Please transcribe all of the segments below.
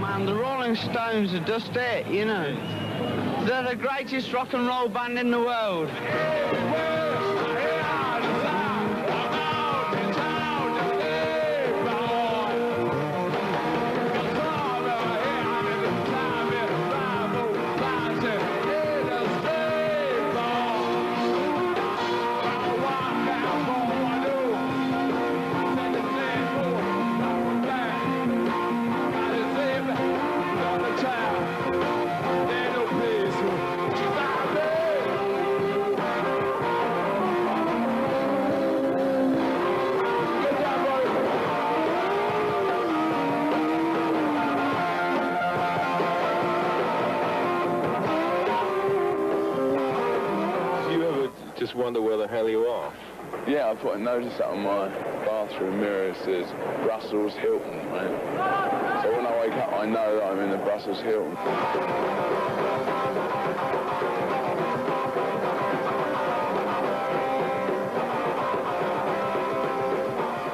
man, the Rolling Stones are just it, you know. They're the greatest rock and roll band in the world. Just wonder where the hell you are. Yeah, I put a notice up on my bathroom mirror. It says Brussels Hilton, man. So when I wake up, I know that I'm in the Brussels Hilton.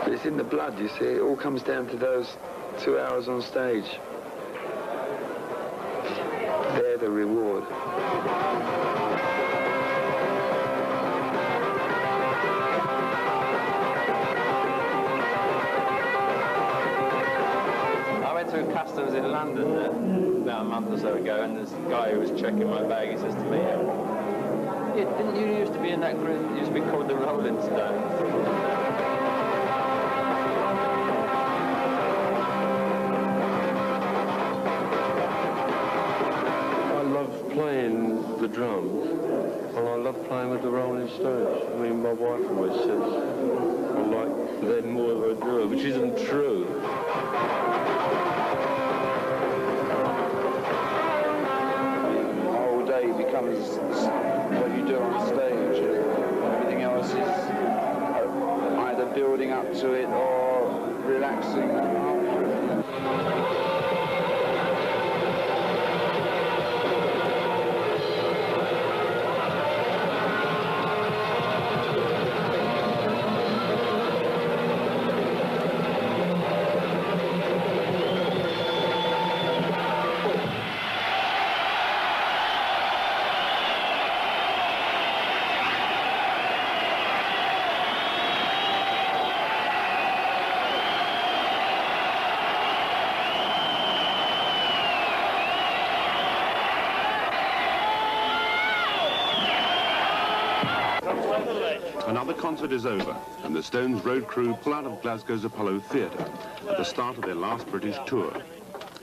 But it's in the blood, you see. It all comes down to those 2 hours on stage. They're the reward. To customs in London about a month or so ago, and this guy who was checking my bag, he says to me, yeah, didn't you used to be in that group? You used to be called the Rolling Stones. I love playing the drums, and I love playing with the Rolling Stones. I mean, my wife always says I like them more than I do, which isn't true. Becomes what you do on stage. Everything else is either building up to it or relaxing after it. Another concert is over, and the Stones road crew pull out of Glasgow's Apollo Theatre at the start of their last British tour.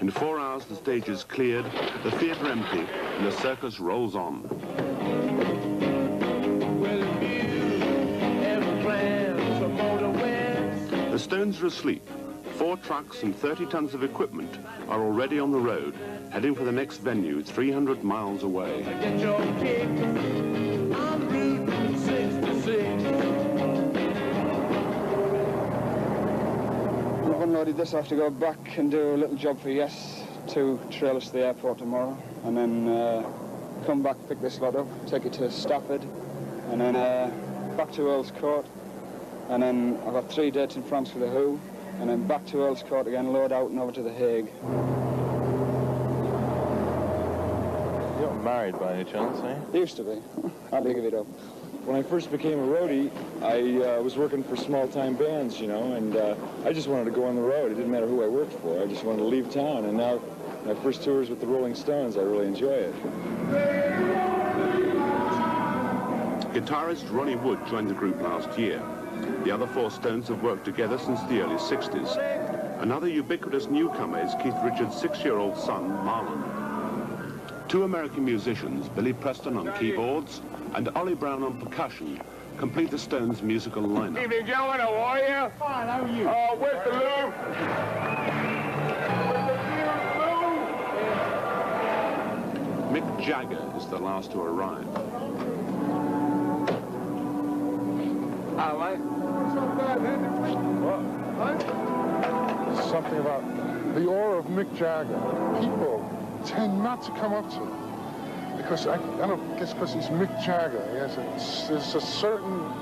In 4 hours, the stage is cleared, the theatre empty, and the circus rolls on. The Stones are asleep. 4 trucks and 30 tons of equipment are already on the road, heading for the next venue 300 miles away. I've unloaded this. I have to go back and do a little job for Yes to trail us to the airport tomorrow, and then come back, pick this lot up, take it to Stafford, and then back to Earl's Court, and then I've got 3 dates in France for The Who, and then back to Earl's Court again, load out and over to The Hague. You're not married by any chance, eh? Used to be. Had to give it up. When I first became a roadie, I was working for small-time bands, you know, and I just wanted to go on the road. It didn't matter who I worked for. I just wanted to leave town, and now my first tours with the Rolling Stones, I really enjoy it. Guitarist Ronnie Wood joined the group last year. The other 4 Stones have worked together since the early 60s. Another ubiquitous newcomer is Keith Richards' 6-year-old son, Marlon. 2 American musicians, Billy Preston on keyboards and Ollie Brown on percussion, complete the Stones' musical lineup. Evening, gentlemen, how are you? Fine, how are you? Where's the loo? Mick Jagger is the last to arrive. Hello, mate. It's not bad, What? Something about the aura of Mick Jagger. People tend not to come up to him. Because I don't guess because he's Mick Jagger. There's a certain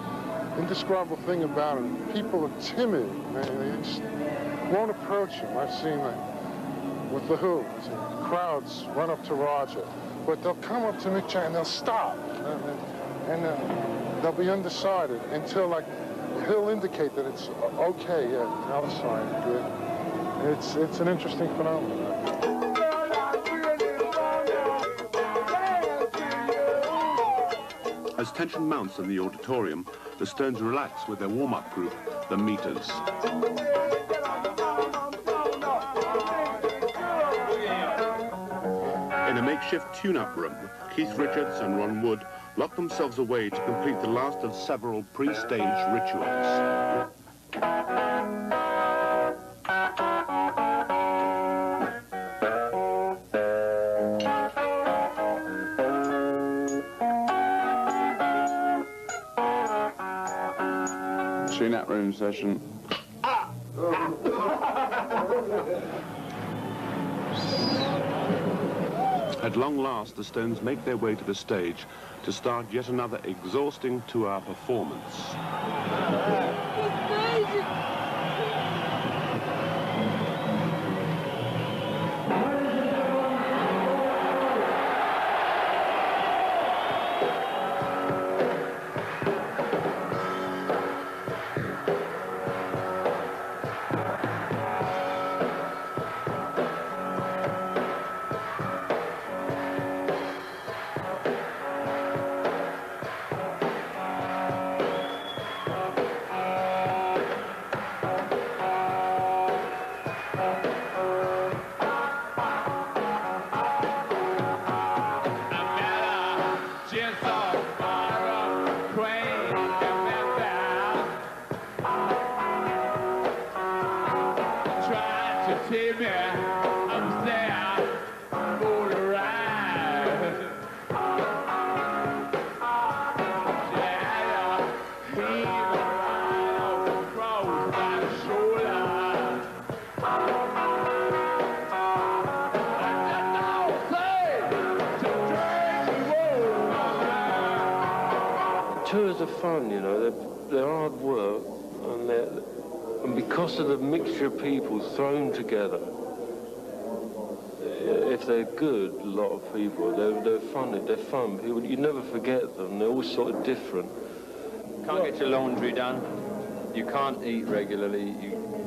indescribable thing about him. People are timid. They just won't approach him. I've seen that with The Who. Crowds run up to Roger, but they'll come up to Mick Jagger and they'll stop. And they'll be undecided until, like, he'll indicate that it's okay, yeah, the other side, good. It's an interesting phenomenon. As tension mounts in the auditorium, the Stones relax with their warm-up group, the Meters. In a makeshift tune-up room, Keith Richards and Ron Wood lock themselves away to complete the last of several pre-stage rituals. Tune-up room session. At long last, the Stones make their way to the stage to start yet another exhausting two-hour performance. Tours are fun, you know, they're hard work, and because of the mixture of people thrown together, if they're good, a lot of people, they're fun. People, you never forget them, they're all sort of different. Can't get your laundry done, you can't eat regularly,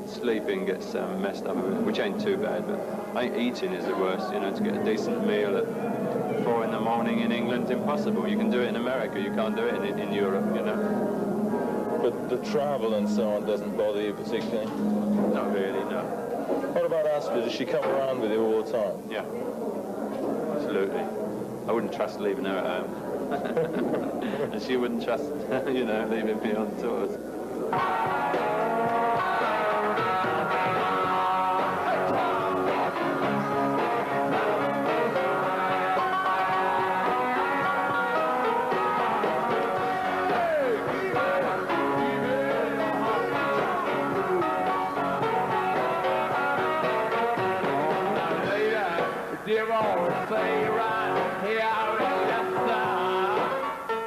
sleeping gets messed up, which ain't too bad, but I think eating is the worst, you know, to get a decent meal at 4 in the morning in England's impossible. You can do it in America, you can't do it in Europe, you know. But the travel and so on doesn't bother you particularly? Not really, no. What about Astrid? Does she come around with you all the time? Yeah, absolutely. I wouldn't trust leaving her at home. And she wouldn't trust, you know, leaving me on tours.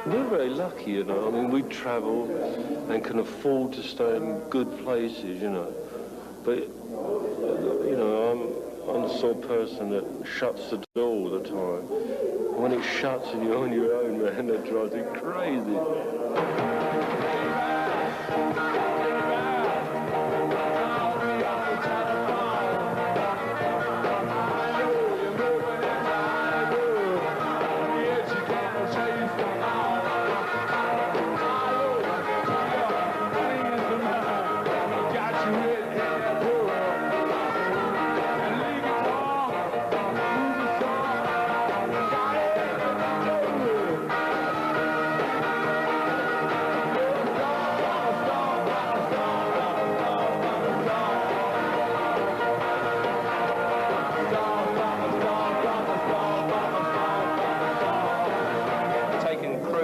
We're very lucky, you know. I mean, we travel and can afford to stay in good places, you know. But, you know, I'm the sort of person that shuts the door all the time. When it shuts and you're on your own, man, that drives me crazy.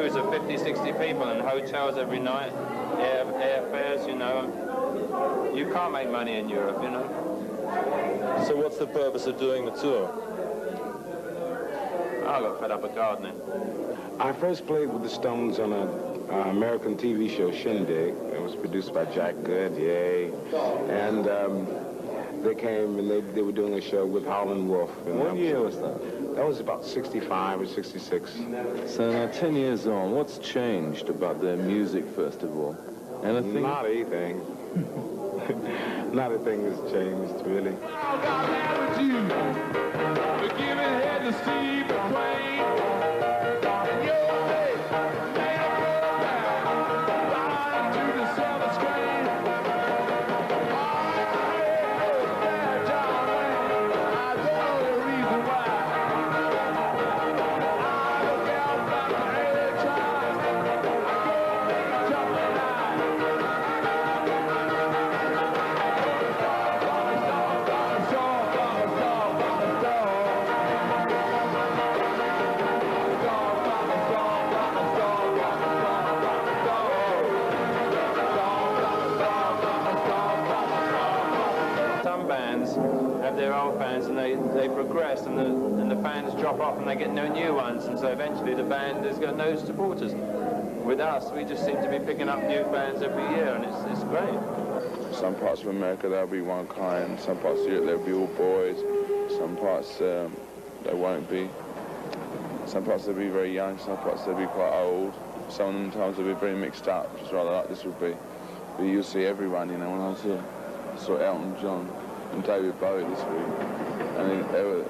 Of 50, 60 people in hotels every night, airfares, you know. You can't make money in Europe, you know. So what's the purpose of doing the tour? I got fed up of gardening. I first played with the Stones on an American TV show, Shindig. It was produced by Jack Good, yay. And they came and they were doing a show with Howlin' Wolf. What year was that? That was about 65 or 66. So now, 10 years on, what's changed about their music, first of all? Anything? Not anything. Not a thing has changed, really. Their old fans, and they progress, and the fans drop off, and they get no new ones, and so eventually the band has got no supporters. With us, we just seem to be picking up new fans every year, and it's great. Some parts of America there'll be one kind, some parts of Europe there'll be all boys, some parts there won't be. Some parts they'll be very young, some parts they'll be quite old. Some of them times they'll be very mixed up, just rather like this would be. But you'll see everyone, you know. When I was here, I saw Elton John and David Bowie this week, and they were,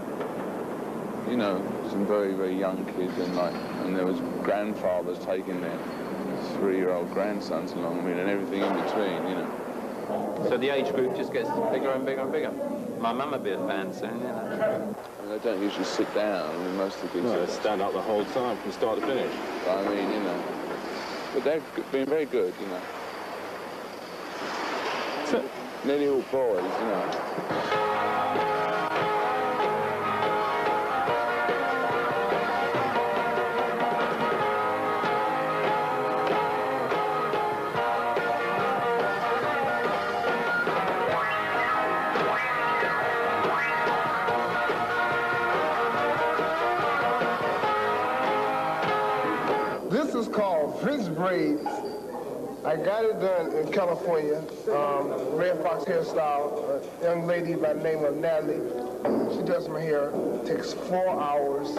you know, some very, very young kids, and there was grandfathers taking their 3-year-old grandsons along with, and everything in between, you know. So the age group just gets bigger and bigger and bigger. My mum would be a fan soon, you know. I mean, they don't usually sit down. I mean, most of the kids they stand up the whole time from start to finish. But I mean, you know, but they've been very good, you know. Nearly all boys, you know. This is called French braids. I got it done in California, Red Fox hairstyle, a young lady by the name of Natalie. She does my hair, it takes 4 hours.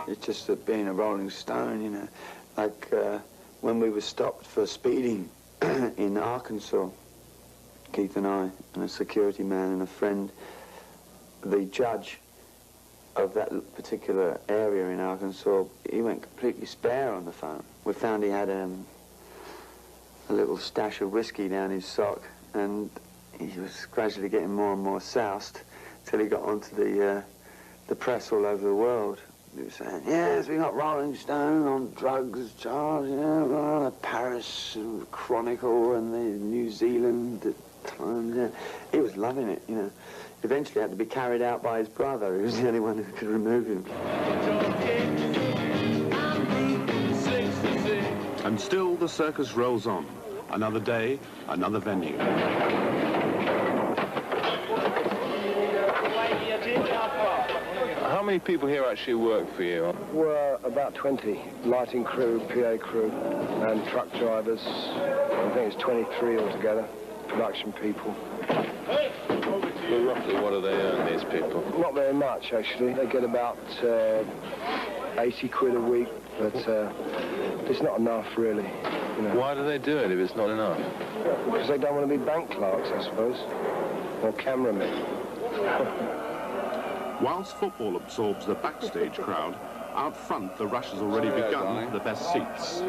It's just that being a Rolling Stone, you know, like when we were stopped for speeding in Arkansas, Keith and I, and a security man and a friend, the judge of that particular area in Arkansas, he went completely spare on the phone. We found he had a little stash of whiskey down his sock, and he was gradually getting more and more soused till he got onto the press all over the world. He was saying, yes, we got Rolling Stone on drugs charge, yeah, well, the Paris Chronicle and the New Zealand Times, yeah. He was loving it, you know. Eventually had to be carried out by his brother, who was the only one who could remove him. And still the circus rolls on. Another day, another venue. How many people here actually work for you? We're about 20. Lighting crew, PA crew, and truck drivers. I think it's 23 altogether. Production people. Well, roughly, what do they earn, these people? Not very much, actually. They get about 80 quid a week, but it's not enough, really. You know. Why do they do it if it's not enough? Because they don't want to be bank clerks, I suppose, or cameramen. Whilst football absorbs the backstage crowd, out front the rush has already begun for the best seats.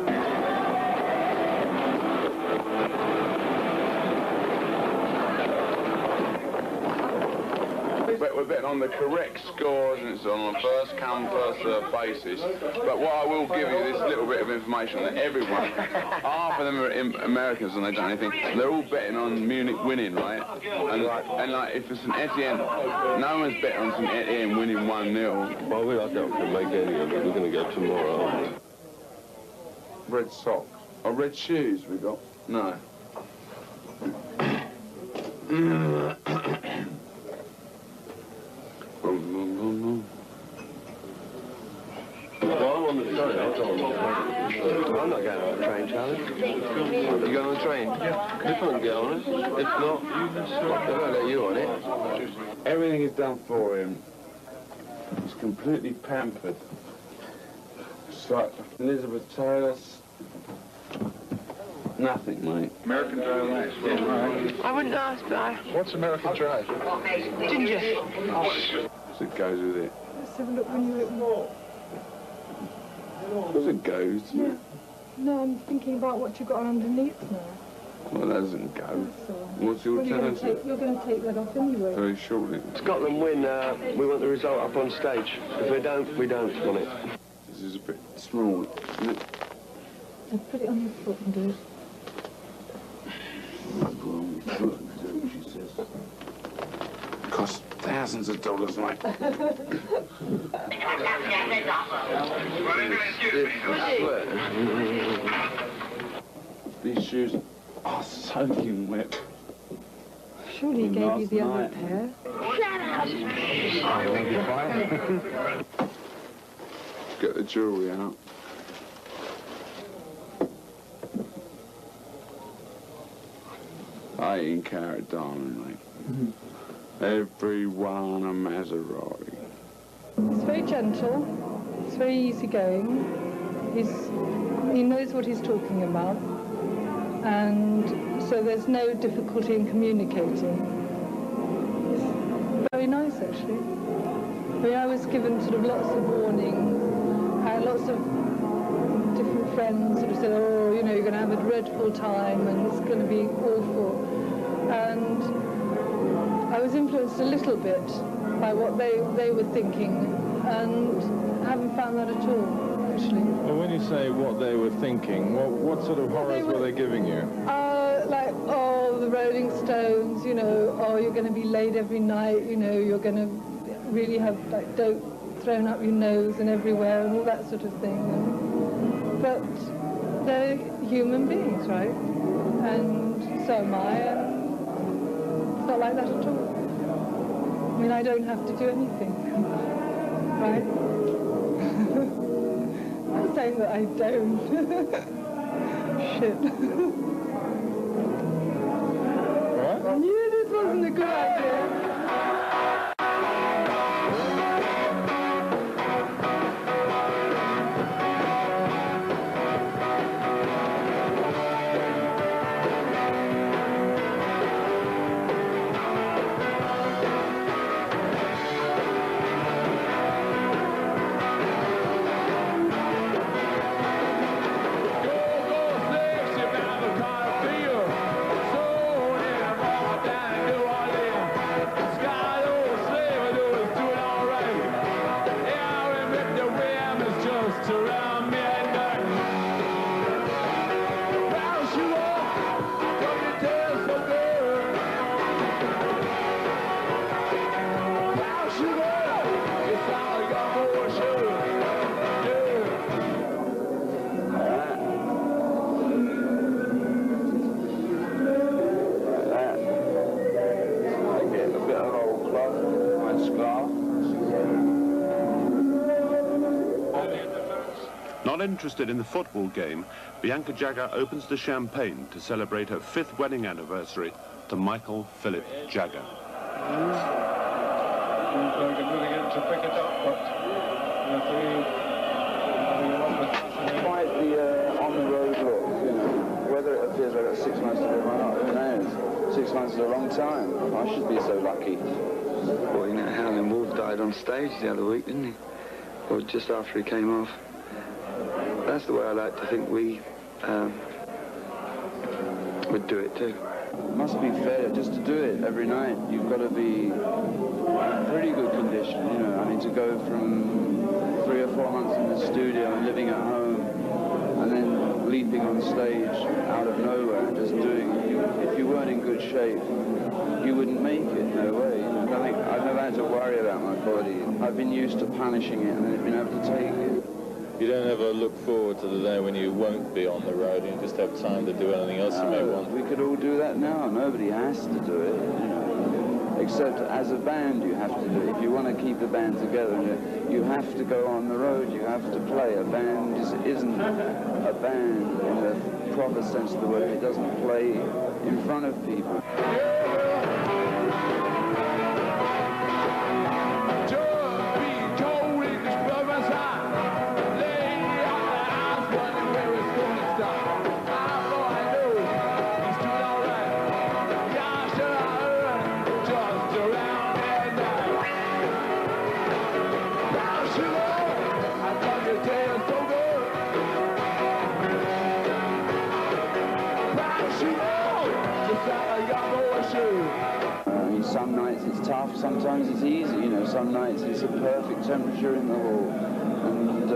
We're betting on the correct scores, and it's on a first come, first served basis. But what I will give you this little bit of information that everyone, half of them are Americans and they don't anything. They're all betting on Munich winning, right? And like if it's St Etienne, no one's betting on St Etienne winning 1-0. Well, I don't think make any of it. We're going to go tomorrow, aren't we? Red socks. Oh, red shoes we got? No. Well, I'm on the train. I'll go on the train. I'm not going on the train, Charlie. You going on the train? Yeah. If I can get on it. If not, They won't let you on it. Everything is done for him. He's completely pampered. It's like Elizabeth Taylor's. Nothing, mate. American Dry Ice. Yeah. I wouldn't ask, but I... What's American Dry? Ginger. So it goes with it. Let's have a look when you're at more. Of course it goes. Yeah. No, I'm thinking about what you've got on underneath now. Well, that doesn't go. What's the Well, you're alternative? going to take that off anyway. Very shortly. Scotland win, we want the result up on stage. If we don't, we don't want it. This is a bit small, isn't it? So put it on your foot and do it. She says. Cost thousands of dollars, mate. These shoes are soaking wet. Surely he gave you the other pair. Get the jewellery out. I ain't carrot diamond, mate. Everyone a Maserati. He's very gentle. He's very easygoing. He knows what he's talking about. And so there's no difficulty in communicating. He's very nice, actually. I mean, I was given sort of lots of warnings. I had lots of different friends sort of said, oh, you know, you're going to have a dreadful time and it's going to be awful. And I was influenced a little bit by what they were thinking, and I haven't found that at all, actually. Well, when you say what they were thinking, what sort of horrors were they giving you? Like, oh, the Rolling Stones, you know, oh, you're going to be late every night, you know, you're going to really have, like, dope thrown up your nose and everywhere and all that sort of thing. But they're human beings, right? And so am I, and it's not like that at all. I mean, I don't have to do anything, right? I'm saying that I don't. Shit. What? I knew this wasn't a good idea. While interested in the football game, Bianca Jagger opens the champagne to celebrate her 5th wedding anniversary to Michael Philip Jagger. Quite the on-the-road look, you know. Whether it appears I've got 6 months to live or not, who knows? 6 months is a long time. I should be so lucky. Well, you know, Howlin' Wolf died on stage the other week, didn't he? Or just after he came off. That's the way I like to think we would do it too. It must be fair, just to do it every night, you've got to be in pretty good condition, you know. I mean, to go from 3 or 4 months in the studio and living at home, and then leaping on stage out of nowhere and just doing it. If you weren't in good shape, you wouldn't make it, no way. You know, I've never had to worry about my body. I've been used to punishing it and then been able to take it. You don't ever look forward to the day when you won't be on the road and you just have time to do anything else you may want? We could all do that now. Nobody has to do it, you know. Except as a band you have to do it. If you want to keep the band together, you have to go on the road, you have to play. A band isn't a band in the proper sense of the word. It doesn't play in front of people. Some nights it's tough, sometimes it's easy, you know. Some nights it's a perfect temperature in the hall, and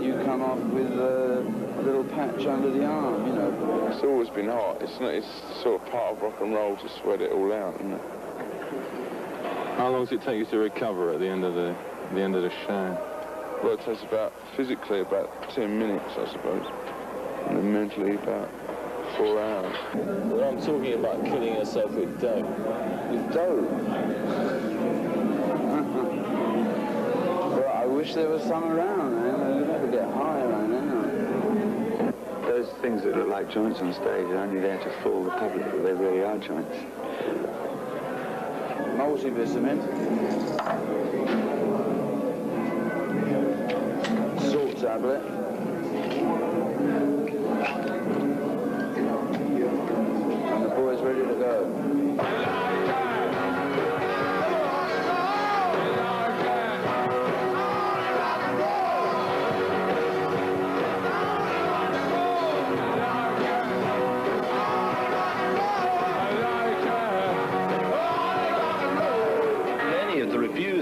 you come off with a little patch under the arm, you know. It's always been hot. It's sort of part of rock and roll to sweat it all out, isn't it? How long does it take you to recover at the end of the show? Well, it takes physically about 10 minutes, I suppose, and then mentally about 4 hours. Well, I'm talking about killing yourself with dope. With dope? Well, I wish there was some around, man. You'd never get high around then. Those things that look like joints on stage are only there to fool the public, but they really are joints. Multivitamin. Salt tablet. And the boy's ready to go.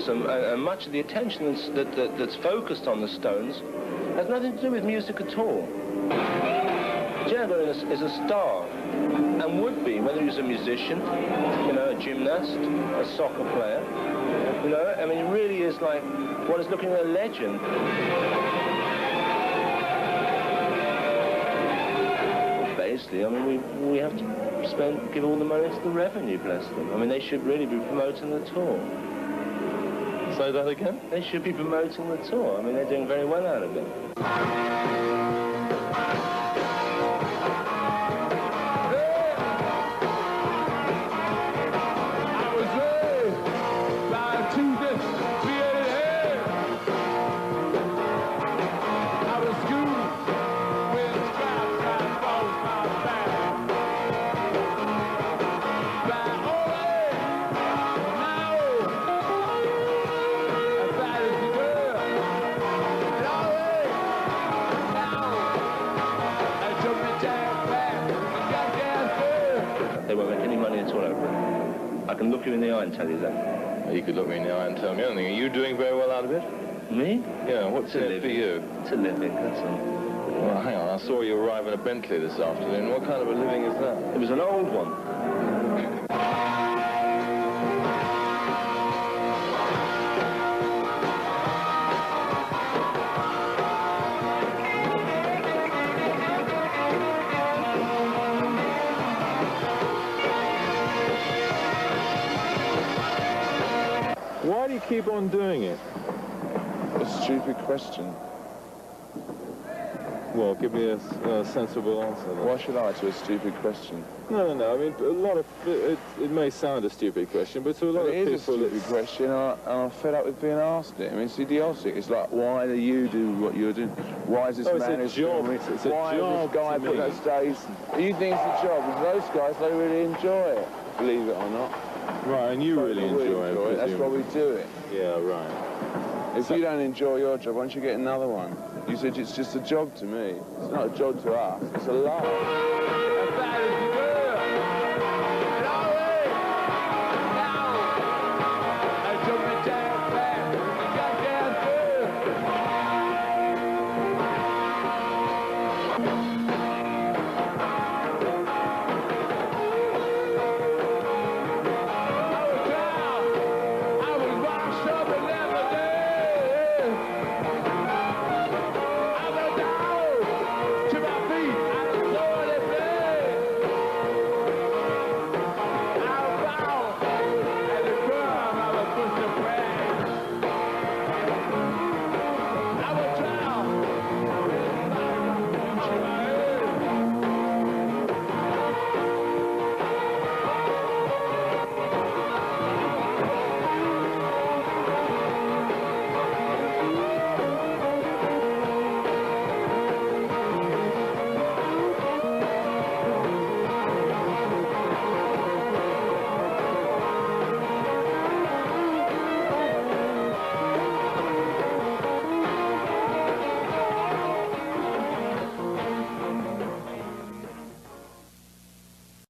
And much of the attention that's focused on the Stones has nothing to do with music at all. Jagger is a star, and would be, whether he's a musician, you know, a gymnast, a soccer player, you know. I mean, he really is like what is looking at a legend. Basically, I mean, we have to give all the money to the revenue, bless them. I mean, they should really be promoting the tour. Say that again? They should be promoting the tour. I mean, they're doing very well out of it. I can look you in the eye and tell you that. You could look me in the eye and tell me anything. Are you doing very well out of it? Me? Yeah, what's in it for you? It's a living, that's all. Well, hang on, I saw you arrive in a Bentley this afternoon. What kind of a living is that? It was an old one. Why do you keep on doing it? A stupid question. Well, give me a sensible answer. Then. Why should I to a stupid question? No. I mean, a lot of it may sound a stupid question, but to a lot of people, it is a stupid question, and I'm fed up with being asked it. I mean, it's idiotic. It's like, why do you do what you're doing? Why is this man it's a job? It's a why job is this guy putting that stage? You think it's a job? Because those guys, they really enjoy it, believe it or not. Right, and you really enjoy it. That's why we do it. Yeah, right. If you don't enjoy your job, why don't you get another one? You said it's just a job to me. It's not a job to us. It's a life.